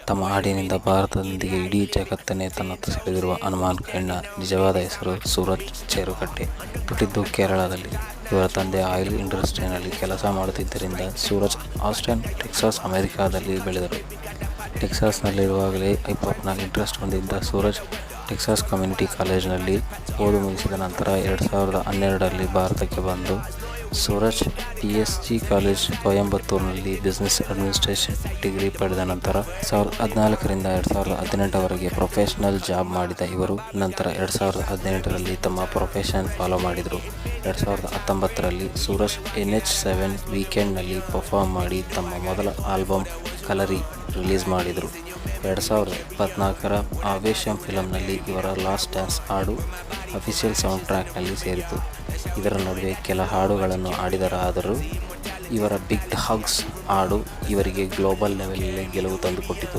ತಮ್ಮ ಹಾಡಿನಿಂದ ಭಾರತದೊಂದಿಗೆ ಇಡೀ ಜಗತ್ತನ್ನೇ ತನ್ನತ್ತ ಸೆಳೆದಿರುವ ಹನುಮಾನ್ ಖೇಣ್ನ ನಿಜವಾದ ಹೆಸರು ಸೂರಜ್ ಚೇರುಕಟ್ಟೆ. ಹುಟ್ಟಿದ್ದು ಕೇರಳದಲ್ಲಿ. ಇವರ ತಂದೆ ಆಯಿಲ್ ಇಂಡಸ್ಟ್ರಿಯಲ್ಲಿ ಕೆಲಸ ಮಾಡುತ್ತಿದ್ದರಿಂದ ಸೂರಜ್ ಆಸ್ಟಿನ್, ಟೆಕ್ಸಾಸ್, ಅಮೆರಿಕಾದಲ್ಲಿ ಬೆಳೆದರು. ಟೆಕ್ಸಾಸ್ನಲ್ಲಿರುವಾಗಲೇ ಹಿಪ್ಹಾಪ್ನ ಇಂಟ್ರೆಸ್ಟ್ ಹೊಂದಿದ್ದ ಸೂರಜ್ ಟೆಕ್ಸಾಸ್ ಕಮ್ಯುನಿಟಿ ಕಾಲೇಜಿನಲ್ಲಿ ಓದು ಮುಗಿಸಿದ ನಂತರ 2012ರಲ್ಲಿ ಭಾರತಕ್ಕೆ ಬಂದು ಸೂರಜ್ PSG ಕಾಲೇಜ್ ಕೊಯಂಬತ್ತೂರಿನಲ್ಲಿ ಬಿಸಿನೆಸ್ ಅಡ್ಮಿನಿಸ್ಟ್ರೇಷನ್ ಡಿಗ್ರಿ ಪಡೆದ ನಂತರ 2014ರಿಂದ 2018ವರೆಗೆ ಪ್ರೊಫೆಷನಲ್ ಜಾಬ್ ಮಾಡಿದ ಇವರು ನಂತರ 2018ರಲ್ಲಿ ತಮ್ಮ ಪ್ರೊಫೆಷನ್ ಫಾಲೋ ಮಾಡಿದರು. 2019ರಲ್ಲಿ ಸೂರಜ್ NH7 ವೀಕೆಂಡ್ನಲ್ಲಿ ಪರ್ಫಾರ್ಮ್ ಮಾಡಿ ತಮ್ಮ ಮೊದಲ ಆಲ್ಬಮ್ ಕಲರಿ ರಿಲೀಸ್ ಮಾಡಿದರು. 2024ರ ಆವೇಶಂ ಫಿಲಂನಲ್ಲಿ ಇವರ ಲಾಸ್ಟ್ ಡ್ಯಾನ್ಸ್ ಹಾಡು ಅಫಿಷಿಯಲ್ ಸೌಂಡ್ ಟ್ರ್ಯಾಕ್ನಲ್ಲಿ ಸೇರಿತು. ಇದರ ನಡುವೆ ಕೆಲ ಹಾಡುಗಳನ್ನು ಹಾಡಿದರಾದರೂ ಇವರ ಬಿಗ್ ಹಗ್ಸ್ ಹಾಡು ಇವರಿಗೆ ಗ್ಲೋಬಲ್ ಲೆವೆಲ್ನಲ್ಲಿ ಗೆಲುವು ತಂದುಕೊಟ್ಟಿತು.